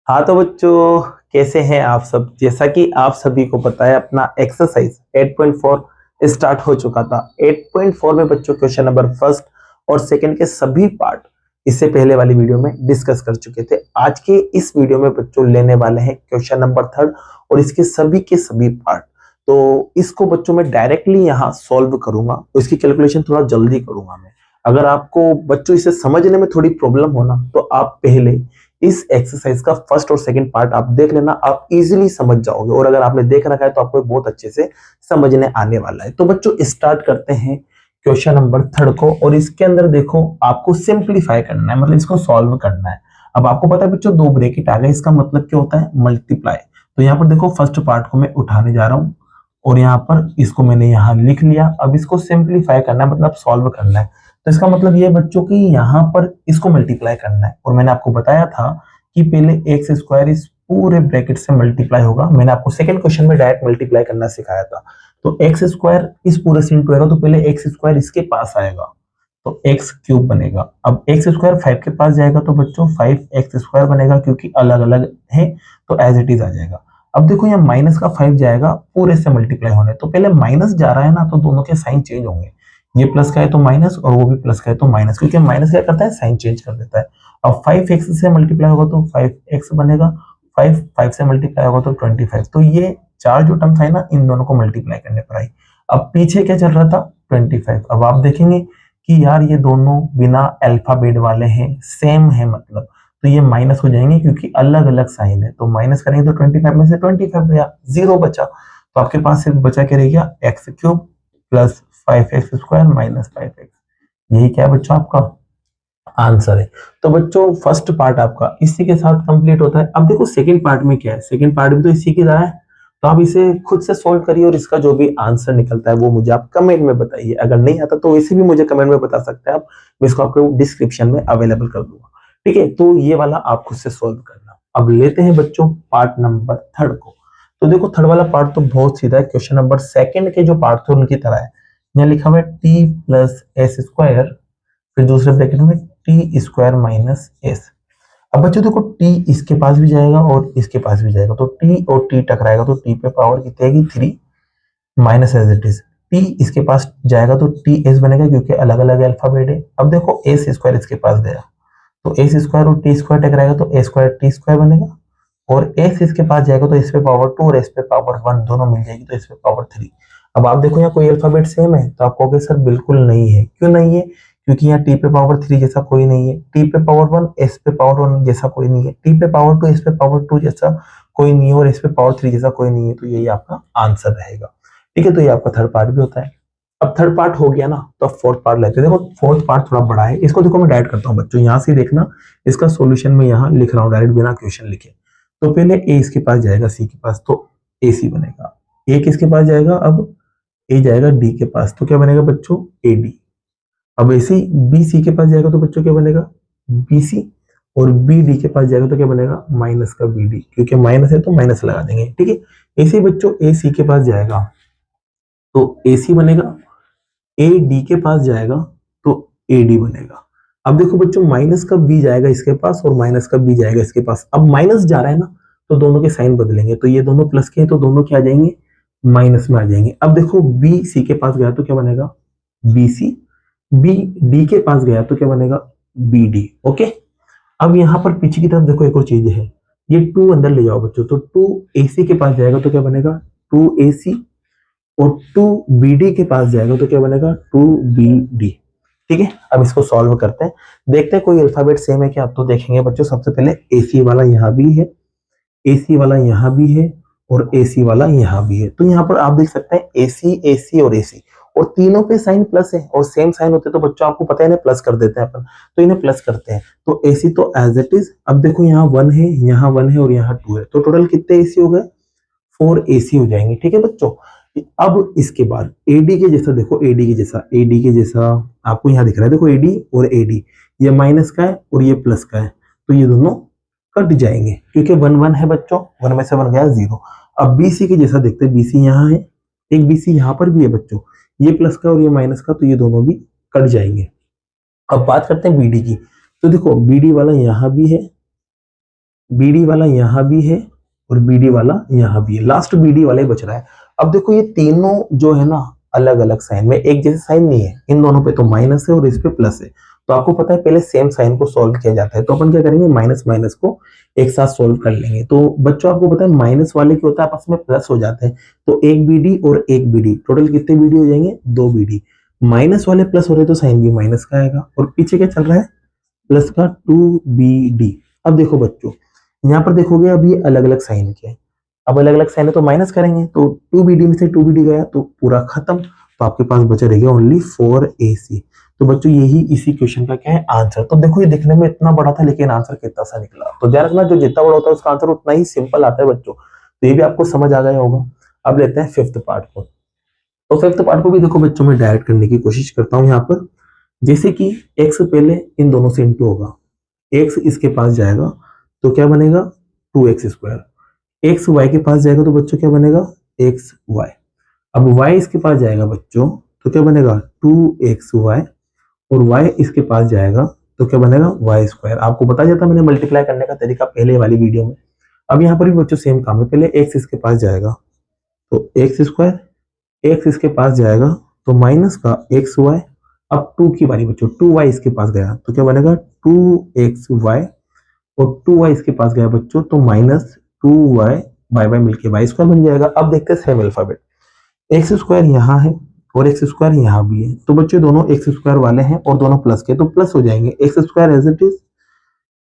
हाँ तो बच्चों, कैसे हैं आप सब। जैसा कि आप सभी को पता है, अपना एक्सरसाइज 8.4 स्टार्ट हो चुका था। 8.4 में बच्चों क्वेश्चन नंबर फर्स्ट और सेकंड के सभी पार्ट इससे पहले वाली वीडियो में डिस्कस कर चुके थे। आज के इस वीडियो में बच्चों लेने वाले हैं क्वेश्चन नंबर थर्ड और इसके सभी के सभी पार्ट। तो इसको बच्चों मैं डायरेक्टली यहाँ सॉल्व करूंगा, तो इसकी कैलकुलेशन थोड़ा जल्दी करूंगा मैं। अगर आपको बच्चों इसे समझने में थोड़ी प्रॉब्लम हो ना, तो आप पहले इस एक्सरसाइज का फर्स्ट और सेकंड पार्ट आप देख लेना, आप इजीली समझ जाओगे। और अगर आपने देख रखा है तो आपको बहुत अच्छे से समझने आने वाला है। तो बच्चों स्टार्ट करते हैं क्वेश्चन नंबर थर्ड को। और इसके अंदर देखो, आपको सिंप्लीफाई करना है, मतलब इसको सॉल्व करना है। अब आपको पता है बच्चों, दो ब्रैकेट आ गए, इसका मतलब क्या होता है, मल्टीप्लाई। तो यहाँ पर देखो, फर्स्ट पार्ट को मैं उठाने जा रहा हूँ और यहाँ पर इसको मैंने यहाँ लिख लिया। अब इसको सिंप्लीफाई करना है, मतलब सॉल्व करना है। तो इसका मतलब ये बच्चों की यहाँ पर इसको मल्टीप्लाई करना है। और मैंने आपको बताया था कि पहले एक्स स्क्वायर इस पूरे ब्रैकेट से मल्टीप्लाई होगा। मैंने आपको सेकंड क्वेश्चन में डायरेक्ट मल्टीप्लाई करना सिखाया था। तो एक्स स्क्वायर इस पूरे से इंटू आएगा, तो पहले एक्स स्क्वायर इसके पास आएगा, तो एक्स क्यूब बनेगा। अब एक्स स्क्वायर 5 के पास जाएगा तो बच्चों 5 एक्स स्क्वायर बनेगा, क्योंकि अलग अलग है तो एज इट इज आ जाएगा। अब देखो, यहाँ माइनस का 5 जाएगा पूरे से मल्टीप्लाई होने, तो पहले माइनस जा रहा है ना, तो दोनों के साइन चेंज होंगे। ये प्लस का है तो माइनस, और वो भी प्लस का है तो माइनस, क्योंकि माइनस क्या करता है, साइन चेंज कर देता है। अब 5 एक्स से मल्टीप्लाई होगा तो 5 एक्स बनेगा, 5 से मल्टीप्लाई होगा तो 25। तो ये चार जो टर्म था ना, इन दोनों को मल्टीप्लाई करने पर आई। अब पीछे क्या चल रहा था, 25। अब आप देखेंगे कि यार ये दोनों बिना अल्फाबेट वाले हैं, सेम है मतलब, तो ये माइनस हो जाएंगे क्योंकि अलग अलग साइन है। तो माइनस करेंगे तो 25 में से 25 गया, जीरो बचा। तो आपके पास सिर्फ बचा क्या रह गया, x cube plus 5 x square minus 5 x. यही क्या है बच्चों, आपका आंसर है। तो बच्चों फर्स्ट पार्ट आपका इसी के साथ कंप्लीट होता है। अब देखो सेकंड पार्ट में क्या है, सेकंड पार्ट भी तो इसी की तरह है। तो आप इसे खुद से सॉल्व करिए और इसका जो भी आंसर निकलता है वो मुझे आप कमेंट में बताइए। अगर नहीं आता तो वैसे भी मुझे कमेंट में बता सकते हैं आप, मैं इसको आपको डिस्क्रिप्शन में अवेलेबल कर दूंगा। ठीक है, तो ये वाला आप खुद से सॉल्व करना। अब लेते हैं बच्चों पार्ट नंबर थर्ड को। तो देखो, थर्ड वाला पार्ट तो बहुत सीधा है, क्वेश्चन नंबर सेकंड के जो पार्ट थे उनकी तरह है। यहाँ लिखा हुआ है टी प्लस एस स्क्वायर, फिर दूसरे ब्रैकेट में टी स्क्वायर माइनस एस। अब बच्चों देखो, टी इसके पास भी जाएगा और इसके पास भी जाएगा, तो टी और टी टकराएगा, तो टी पे पावर कितनी आएगी, 3 minus as it is. T इसके पास जाएगा तो टी एस बनेगा, क्योंकि अलग अलग अल्फाबेट है। अब देखो, एस स्क्वायर इसके पास गया, तो एस स्क्वायर और टी स्क्वायर टकराएगा तो ए स्क्वायर टी स्क्वायर बनेगा। और एस इसके पास जाएगा तो इस पे पावर 2 और इस पे पावर 1 दोनों मिल जाएगी, तो इस पे पावर 3। अब आप देखो, यहाँ कोई अल्फाबेट सेम है, तो आप कहोगे सर बिल्कुल नहीं है। क्यों नहीं है, क्योंकि यहाँ टी पे पावर 3 जैसा कोई नहीं है, टी पे पावर 1 एस पे पावर 1 जैसा कोई नहीं है, टी पे पावर 2 एस पे पावर 2 जैसा कोई नहीं है, और एस पे पावर 3 जैसा कोई नहीं है। तो यही आपका आंसर रहेगा। ठीक है, तो ये आपका थर्ड पार्ट भी होता है। अब थर्ड पार्ट हो गया ना, तो अब फोर्थ पार्ट लेते हैं। देखो फोर्थ पार्ट थोड़ा बड़ा है, इसको देखो मैं डायरेक्ट करता हूँ बच्चों, यहाँ से देखना, इसका सॉल्यूशन मैं यहाँ लिख रहा हूँ डायरेक्ट बिना क्वेश्चन लिखे। तो पहले ए इसके पास जाएगा सी के पास, तो ए सी बनेगा। ए किसके पास जाएगा, अब ए जाएगा डी के पास, तो क्या बनेगा बच्चों, ए डी। अब ऐसे ही बी सी के पास जाएगा तो बच्चों क्या बनेगा, बी सी। और बी डी के पास जाएगा तो क्या बनेगा, माइनस का बी डी, क्योंकि माइनस है तो माइनस लगा देंगे। ठीक है, ऐसे ही बच्चों ए सी के पास जाएगा तो ए सी बनेगा, ए डी के पास जाएगा तो ए डी बनेगा। अब देखो बच्चों, माइनस का बी जाएगा इसके पास और माइनस का बी जाएगा इसके पास। अब माइनस जा रहा है ना, तो दोनों के साइन बदलेंगे, तो ये दोनों प्लस के हैं तो दोनों क्या आ जाएंगे, माइनस में आ जाएंगे। अब देखो, बी सी के पास गया तो क्या बनेगा, बी सी। बी डी के पास गया तो क्या बनेगा, बी डी। ओके, अब यहाँ पर पीछे की तरफ देखो, एक और चीज है, ये 2 अंदर ले जाओ बच्चों, तो 2 ए सी के पास जाएगा तो क्या बनेगा, 2 ए सी। और 2BD के पास जाएगा तो क्या बनेगा, 2BD। ठीक है, अब इसको सॉल्व करते हैं, देखते हैं कोई अल्फाबेट सेम है क्या। तो देखेंगे बच्चों, सबसे पहले AC वाला यहाँ भी है, AC वाला यहाँ भी है, और AC वाला यहाँ भी है। तो यहाँ पर आप देख सकते हैं AC AC और AC, और तीनों पे साइन प्लस है, और सेम साइन होते तो बच्चों आपको पता है इन्हें प्लस कर देते हैं अपन, तो इन्हें प्लस करते हैं। तो AC तो एज इट इज। अब देखो, यहाँ 1 है, यहाँ 1 है और यहाँ 2 है, तो टोटल कितने AC हो गए, 4AC हो जाएंगे। ठीक है बच्चों, अब इसके बाद एडी के जैसा देखो, एडी के जैसा, एडी के जैसा आपको यहाँ दिख रहा है, देखो एडी और एडी, ये माइनस का है और ये प्लस का है, तो ये दोनों कट जाएंगे, क्योंकि 1 1 है बच्चों, 1 में से 1 गया 0। अब बीसी के जैसा देखते हैं, बीसी यहाँ है, एक बीसी यहाँ पर भी है बच्चों, ये प्लस का और ये माइनस का, तो ये दोनों भी कट जाएंगे। अब बात करते हैं बीडी की। तो देखो, बीडी वाला यहाँ भी है BD वाला यहाँ भी है और BD वाला यहाँ भी है, लास्ट BD वाला ही बच रहा है। अब देखो ये तीनों जो है ना अलग अलग साइन में, एक जैसे साइन नहीं है, इन दोनों पे तो माइनस है और इस पे प्लस है। तो आपको पता है पहले सेम साइन को सॉल्व किया जाता है, तो अपन क्या करेंगे, माइनस माइनस को एक साथ सॉल्व कर लेंगे। तो बच्चों आपको पता है माइनस वाले क्या होता है, आपस में प्लस हो जाते हैं, तो एक BD और एक BD, टोटल कितने BD हो जाएंगे, 2 BD। माइनस वाले प्लस हो रहे तो साइन भी माइनस का आएगा, और पीछे क्या चल रहा है, प्लस का 2BD। अब देखो बच्चों यहाँ पर देखोगे अब ये अलग अलग साइन के हैं, अब अलग अलग साइन है तो माइनस करेंगे, तो 2BD में से 2BD गया तो पूरा खत्म, तो आपके पास बचा रहेगा ओनली 4AC। तो बच्चों यही इसी क्वेश्चन का क्या है आंसर। तो देखो ये दिखने में इतना बड़ा था लेकिन आंसर कितना सा निकला। तो ध्यान रखना जो जितना बड़ा होता है उसका आंसर उतना ही सिंपल आता है बच्चों। तो ये भी आपको समझ आ गया होगा। अब लेते हैं फिफ्थ पार्ट को। तो फिफ्थ पार्ट को भी देखो बच्चों में डायरेक्ट करने की कोशिश करता हूँ यहाँ पर। जैसे कि x पहले इन दोनों से इंटू होगा, x इसके पास जाएगा तो क्या बनेगा 2x², x y के पास जाएगा तो बच्चों क्या बनेगा xy। अब y इसके पास जाएगा बच्चों तो क्या बनेगा 2xy, और y इसके पास जाएगा तो क्या बनेगा y²। आपको बता जाता मैंने मल्टीप्लाई करने का तरीका पहले वाली वीडियो में। अब यहाँ पर भी बच्चों सेम काम है, पहले x इसके पास जाएगा तो x², x इसके पास जाएगा तो माइनस का xy। अब 2 की बारी बच्चों, 2y इसके पास गया तो क्या बनेगा 2xy, और 2y इसके पास गया बच्चों तो माइनस 2y, बाय बाय मिलके y² बन जाएगा। अब देखते हैं सेम अल्फाबेट, x² यहाँ है और x² यहाँ भी है, तो बच्चों दोनों x² वाले हैं और दोनों प्लस के, तो प्लस हो जाएंगे x² एज इट इज।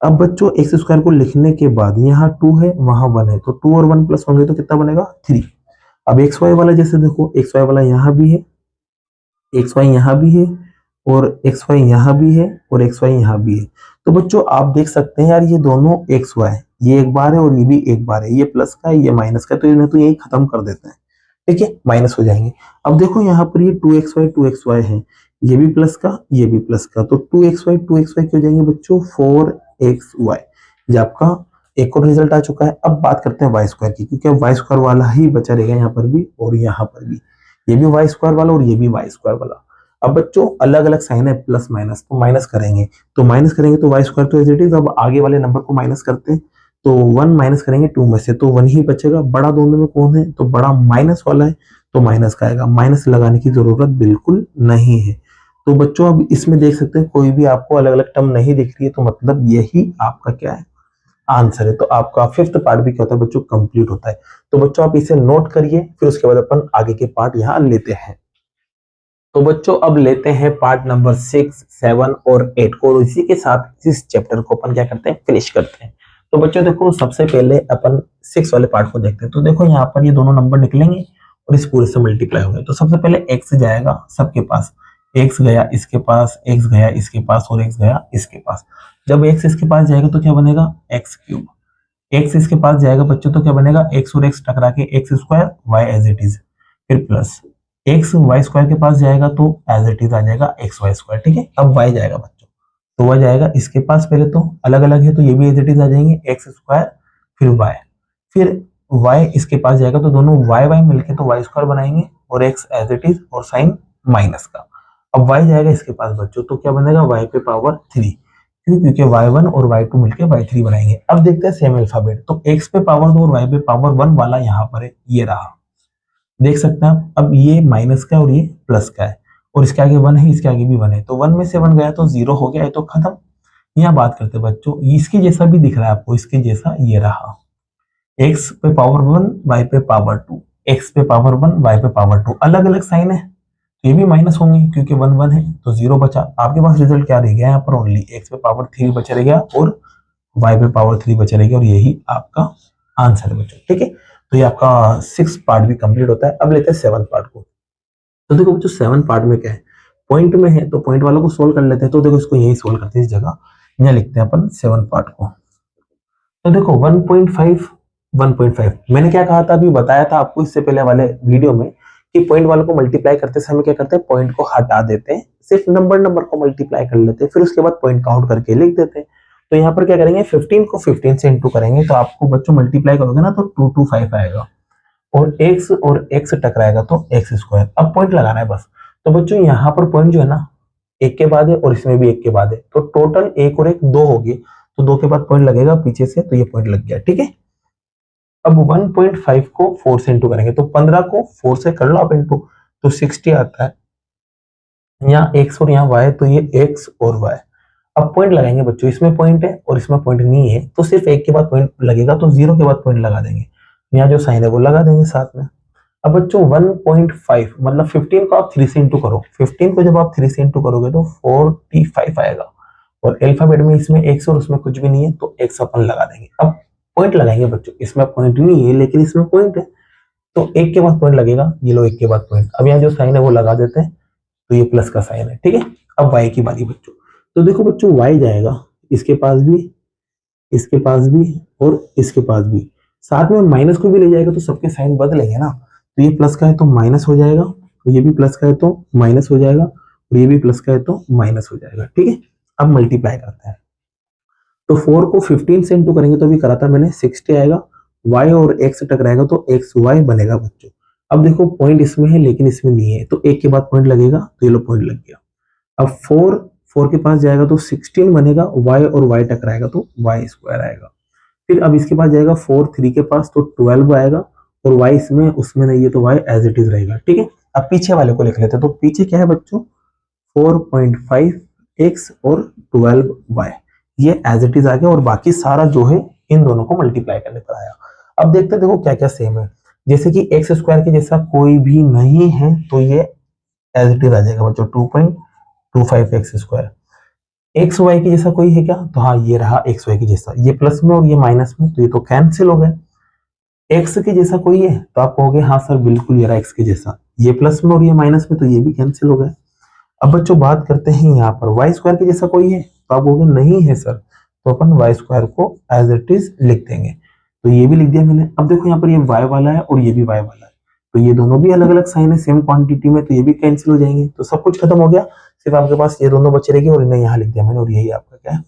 अब बच्चों x² को लिखने के बाद यहाँ 2 है वहां 1 है, तो 2 और 1 प्लस होंगे तो कितना बनेगा 3। अब xy वाला जैसे देखो, xy वाला यहाँ भी है, xy यहाँ भी है, और xy यहाँ भी है, और xy यहाँ भी है। तो बच्चों आप देख सकते हैं यार ये दोनों xy, ये एक बार है और ये भी एक बार है, ये प्लस का है ये माइनस का है, तो इन्हें तो यही खत्म कर देते हैं, ठीक है, माइनस हो जाएंगे। अब देखो यहाँ पर ये 2xy है, ये भी प्लस का ये भी प्लस का, तो 2xy क्या हो जाएंगे बच्चों 4xy। ये आपका एक और रिजल्ट आ चुका है। अब बात करते हैं y² की, क्योंकि अब y² वाला ही बचा रहेगा यहाँ पर भी और यहाँ पर भी, ये भी y² वाला और ये भी y² वाला। अब बच्चों अलग अलग साइन है प्लस माइनस, तो माइनस करेंगे तो y² तो एज इट इज। अब आगे वाले नंबर को माइनस करते हैं तो 1 माइनस करेंगे 2 में से तो 1 ही बचेगा। बड़ा दोनों में कौन है, तो बड़ा माइनस वाला है, तो माइनस का आएगा, माइनस लगाने की जरूरत बिल्कुल नहीं है। तो बच्चों अब इसमें देख सकते हैं कोई भी आपको अलग अलग टर्म नहीं दिख रही है, तो मतलब यही आपका क्या है आंसर है। तो आपका फिफ्थ पार्ट भी क्या होता है बच्चों कंप्लीट होता है। तो बच्चों आप इसे नोट करिए, फिर उसके बाद अपन आगे के पार्ट यहाँ लेते हैं। तो बच्चों अब लेते हैं पार्ट नंबर 6, 7 और 8 को, और इसी के साथ इस चैप्टर को अपन क्या करते हैं फिनिश करते हैं। तो बच्चों देखो सबसे पहले अपन 6 वाले पार्ट को देखते हैं। तो देखो यहाँ पर ये दोनों नंबर निकलेंगे और इस पूरे से मल्टीप्लाई होंगे। तो सबसे पहले x जाएगा सबके पास, x गया इसके पास, x गया इसके पास और x गया इसके पास। जब x इसके पास जाएगा तो क्या बनेगा x³, x इसके पास जाएगा बच्चों तो क्या बनेगा x और x टकरा के x² y as it is, फिर प्लस x y² के पास जाएगा तो एज इट इज आ जाएगा xy², ठीक है। अब y जाएगा बच्चों तो y जाएगा इसके पास, पहले तो अलग अलग है तो ये भी एज इट इज आ जाएंगे x² फिर y, फिर y इसके पास जाएगा तो दोनों y मिलके तो y² बनाएंगे और x एज इट इज और साइन माइनस का। अब y जाएगा इसके पास बच्चों तो क्या बनेगा y पे पावर 3, क्यों, क्योंकि y1 और y2 मिलके y3 बनाएंगे। अब देखते हैं सेम अल्फाबेट, तो x पे पावर 2 और y पे पावर 1 वाला यहाँ पर है, ये रहा, देख सकते हैं आप। अब ये माइनस का और ये प्लस का है, और इसके आगे 1 है इसके आगे भी 1 है, तो 1 में से 1 गया तो 0 हो गया है, तो खत्म। यहाँ बात करते हैं बच्चों, इसके जैसा भी दिख रहा है आपको, इसके जैसा ये रहा, x पे पावर 1 y पे पावर 2, x पे पावर 1 y पे पावर 2, अलग अलग साइन है तो ये भी माइनस होंगे क्योंकि 1 1 है तो 0 बचा। आपके पास रिजल्ट क्या रह गया यहाँ पर, ओनली x पे पावर 3 बचा रह गया और y पे पावर 3 बचा रह गया, और यही आपका आंसर है बच्चों, ठीक है। तो ये आपका 6 पार्ट भी कंप्लीट होता है। अब लेते हैं 7 पार्ट को। तो देखो बच्चों 7 पार्ट में क्या है, पॉइंट में है तो पॉइंट वालों को सोल्व कर लेते हैं। तो देखो इसको यही सोल्व करते हैं, इस जगह यहाँ लिखते हैं अपन 7 पार्ट को। तो देखो 1.5 मैंने क्या कहा था, अभी बताया था आपको इससे पहले वाले वीडियो में कि पॉइंट वालों को मल्टीप्लाई करते समय क्या करते हैं, पॉइंट को हटा देते हैं, सिर्फ नंबर को मल्टीप्लाई कर लेते हैं, फिर उसके बाद पॉइंट काउंट करके लिख देते हैं। तो यहाँ पर क्या करेंगे 15 को 15 से इंटू करेंगे, तो आपको बच्चों मल्टीप्लाई करोगे ना तो 225 आएगा, और x टकराएगा तो x²। अब पॉइंट लगाना है बस। तो बच्चों यहाँ पर पॉइंट जो है ना एक के बाद है और इसमें भी एक के बाद है, तो टोटल 1 और 1 2 होगी, तो 2 के बाद पॉइंट लगेगा पीछे से, तो ये पॉइंट लग गया, ठीक है। अब 1.5 को 4 से इंटू करेंगे, तो 15 को 4 से कर लो आप इंटू, तो 60 आता है। यहाँ x और यहाँ y, तो ये x और y। अब पॉइंट लगाएंगे बच्चों, इसमें पॉइंट है और इसमें पॉइंट नहीं है, तो सिर्फ एक के बाद पॉइंट लगेगा, तो 0 के बाद पॉइंट लगा देंगे। यहाँ जो साइन है वो लगा देंगे साथ में। अब बच्चों 1.5 मतलब 15 को आप 3 से इंटू करो, 15 को जब आप 3 से इंटू करोगे तो 45 आएगा, और अल्फाबेट में इसमें x और उसमें कुछ भी नहीं है, तो x अपन लगा देंगे। अब पॉइंट लगाएंगे बच्चों, इसमें पॉइंट नहीं है लेकिन इसमें पॉइंट है, तो एक के बाद पॉइंट लगेगा, ये लो एक के बाद पॉइंट। अब यहाँ जो साइन है वो लगा देते हैं, तो ये प्लस का साइन है, ठीक है। अब y की बारी बच्चों, तो देखो बच्चों y जाएगा इसके पास भी, इसके पास भी और इसके पास भी, साथ में माइनस को भी ले जाएगा, तो सबके साइन बदलेंगे ना। तो ये प्लस का है तो माइनस हो जाएगा, तो ये भी प्लस का है तो माइनस हो जाएगा, और ये भी प्लस का है तो माइनस हो जाएगा, ठीक है। अब मल्टीप्लाई करते हैं, तो 4 को 15 से इंटू करेंगे, तो अभी करा था मैंने, 60 आएगा, y और x टकराएगा तो xy बनेगा बच्चों। अब देखो पॉइंट इसमें है लेकिन इसमें नहीं है, तो एक के बाद पॉइंट लगेगा, तो ये लो पॉइंट लग गया। अब 4 के पास जाएगा तो 16 बनेगा, y और y टकराएगा तो y स्क्वायर आएगा। फिर अब इसके पास जाएगा 4 3 के पास, तो 12 आएगा, और y इसमें उसमें नहीं है, तो y एज इट इज रहेगा, ठीक है। अब पीछे वाले को लिख लेते हैं, तो पीछे क्या है बच्चों, 4.5x और 12y, ये एज इट इज आ गया, और बाकी सारा जो है इन दोनों को मल्टीप्लाई करने पर आया। अब देखते हैं, देखो क्या क्या सेम है, जैसे कि x स्क्वायर के जैसा कोई भी नहीं है, तो ये एज इट इज आ जाएगा बच्चों 2.25x स्क्वायर। एक्स वाई के जैसा कोई है क्या, तो हाँ ये रहा एक्स वाई के जैसा, ये प्लस में और ये माइनस में, तो ये तो कैंसिल हो गए। एक्स के जैसा कोई है, तो आप कहोगे हाँ सर बिल्कुल ये रहा एक्स के जैसा, ये प्लस में और ये माइनस में, तो ये भी कैंसिल हो गए। अब बच्चों बात करते हैं यहाँ पर वाई स्क्वायर के जैसा कोई है, तो आप कहोगे नहीं है सर, तो अपन वाई स्क्वायर को एज इट इज लिख देंगे, तो ये भी लिख दिया मैंने। अब देखो यहाँ पर ये वाई वाला है और ये भी वाई वाला है, तो ये दोनों भी अलग अलग साइन है सेम क्वांटिटी में, तो ये भी कैंसिल हो जाएंगे, तो सब कुछ खत्म हो गया, सिर्फ आपके पास ये दोनों बचे रहेंगे, और इन्हें यहाँ लिख दिया मैंने, और यही आपका क्या है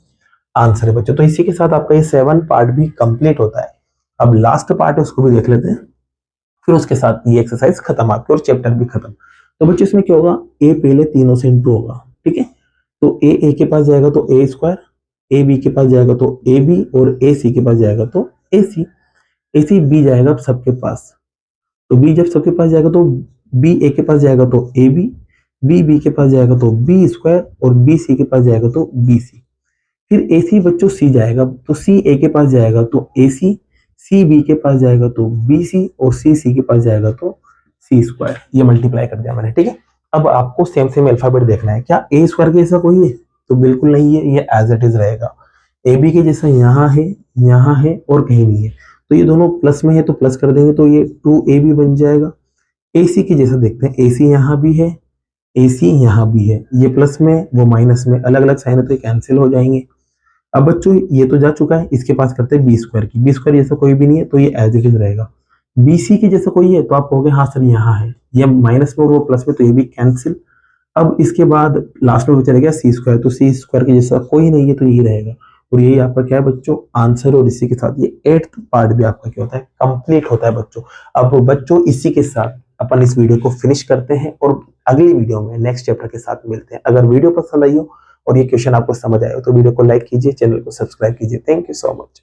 आंसर है बच्चों। तो इसी के साथ आपका ये 7 पार्ट भी कंप्लीट होता है। अब लास्ट पार्ट है उसको भी देख लेते हैं, फिर उसके साथ ये एक्सरसाइज खत्म आपकी और चैप्टर भी खत्म। तो बच्चों इसमें क्या होगा, ए पहले तीनों से इंटू होगा, ठीक है। तो ए के पास जाएगा तो ए स्क्वायर, ए बी के पास जाएगा तो ए बी, और ए सी के पास जाएगा तो ए सी। ए सी बी जाएगा सबके पास, तो बी जब सबके पास जाएगा तो बी ए के पास जाएगा तो ए बी, बी बी के पास जाएगा तो बी स्क्वायर, और बी सी के पास जाएगा तो बी सी। फिर ए सी बच्चों सी जाएगा, तो सी ए के पास जाएगा तो ए सी बी के पास जाएगा तो बी सी, और सी के पास जाएगा तो सी स्क्वायर। ये मल्टीप्लाई कर दिया मैंने, ठीक है। अब आपको सेम सेम अल्फाबेट देखना है, क्या ए स्क्वायर के जैसा कोई है, तो बिल्कुल नहीं है, ये एज इट इज रहेगा। ए बी के जैसा यहाँ है और कहीं नहीं है, तो ये दोनों प्लस में है तो प्लस कर देंगे, तो ये 2ab बन जाएगा। AC के जैसा देखते हैं, AC यहाँ भी है, AC यहाँ भी है, ये प्लस में वो माइनस में, अलग अलग साइन है तो ये कैंसिल हो जाएंगे। अब बच्चों ये तो जा चुका है, इसके पास करते हैं बी स्क्वायर की, बी स्क्वायर जैसा कोई भी नहीं है, तो ये एज इट इज रहेगा। BC के जैसा कोई है, तो आप कहोगे हाँ सर यहाँ है, ये माइनस में और वो प्लस में, तो ये भी कैंसिल। अब इसके बाद लास्ट में बचा रहेगा सी स्क्वायर, तो सी स्क्वायर के जैसा कोई नहीं है, तो यही रहेगा, और यही आपका क्या है बच्चों आंसर। और इसी के साथ ये 8th पार्ट भी आपका क्या होता है कंप्लीट होता है बच्चों। अब बच्चों इसी के साथ अपन इस वीडियो को फिनिश करते हैं, और अगली वीडियो में नेक्स्ट चैप्टर के साथ मिलते हैं। अगर वीडियो पसंद आई हो और ये क्वेश्चन आपको समझ आए हो, तो वीडियो को लाइक कीजिए, चैनल को सब्सक्राइब कीजिए। Thank you so much.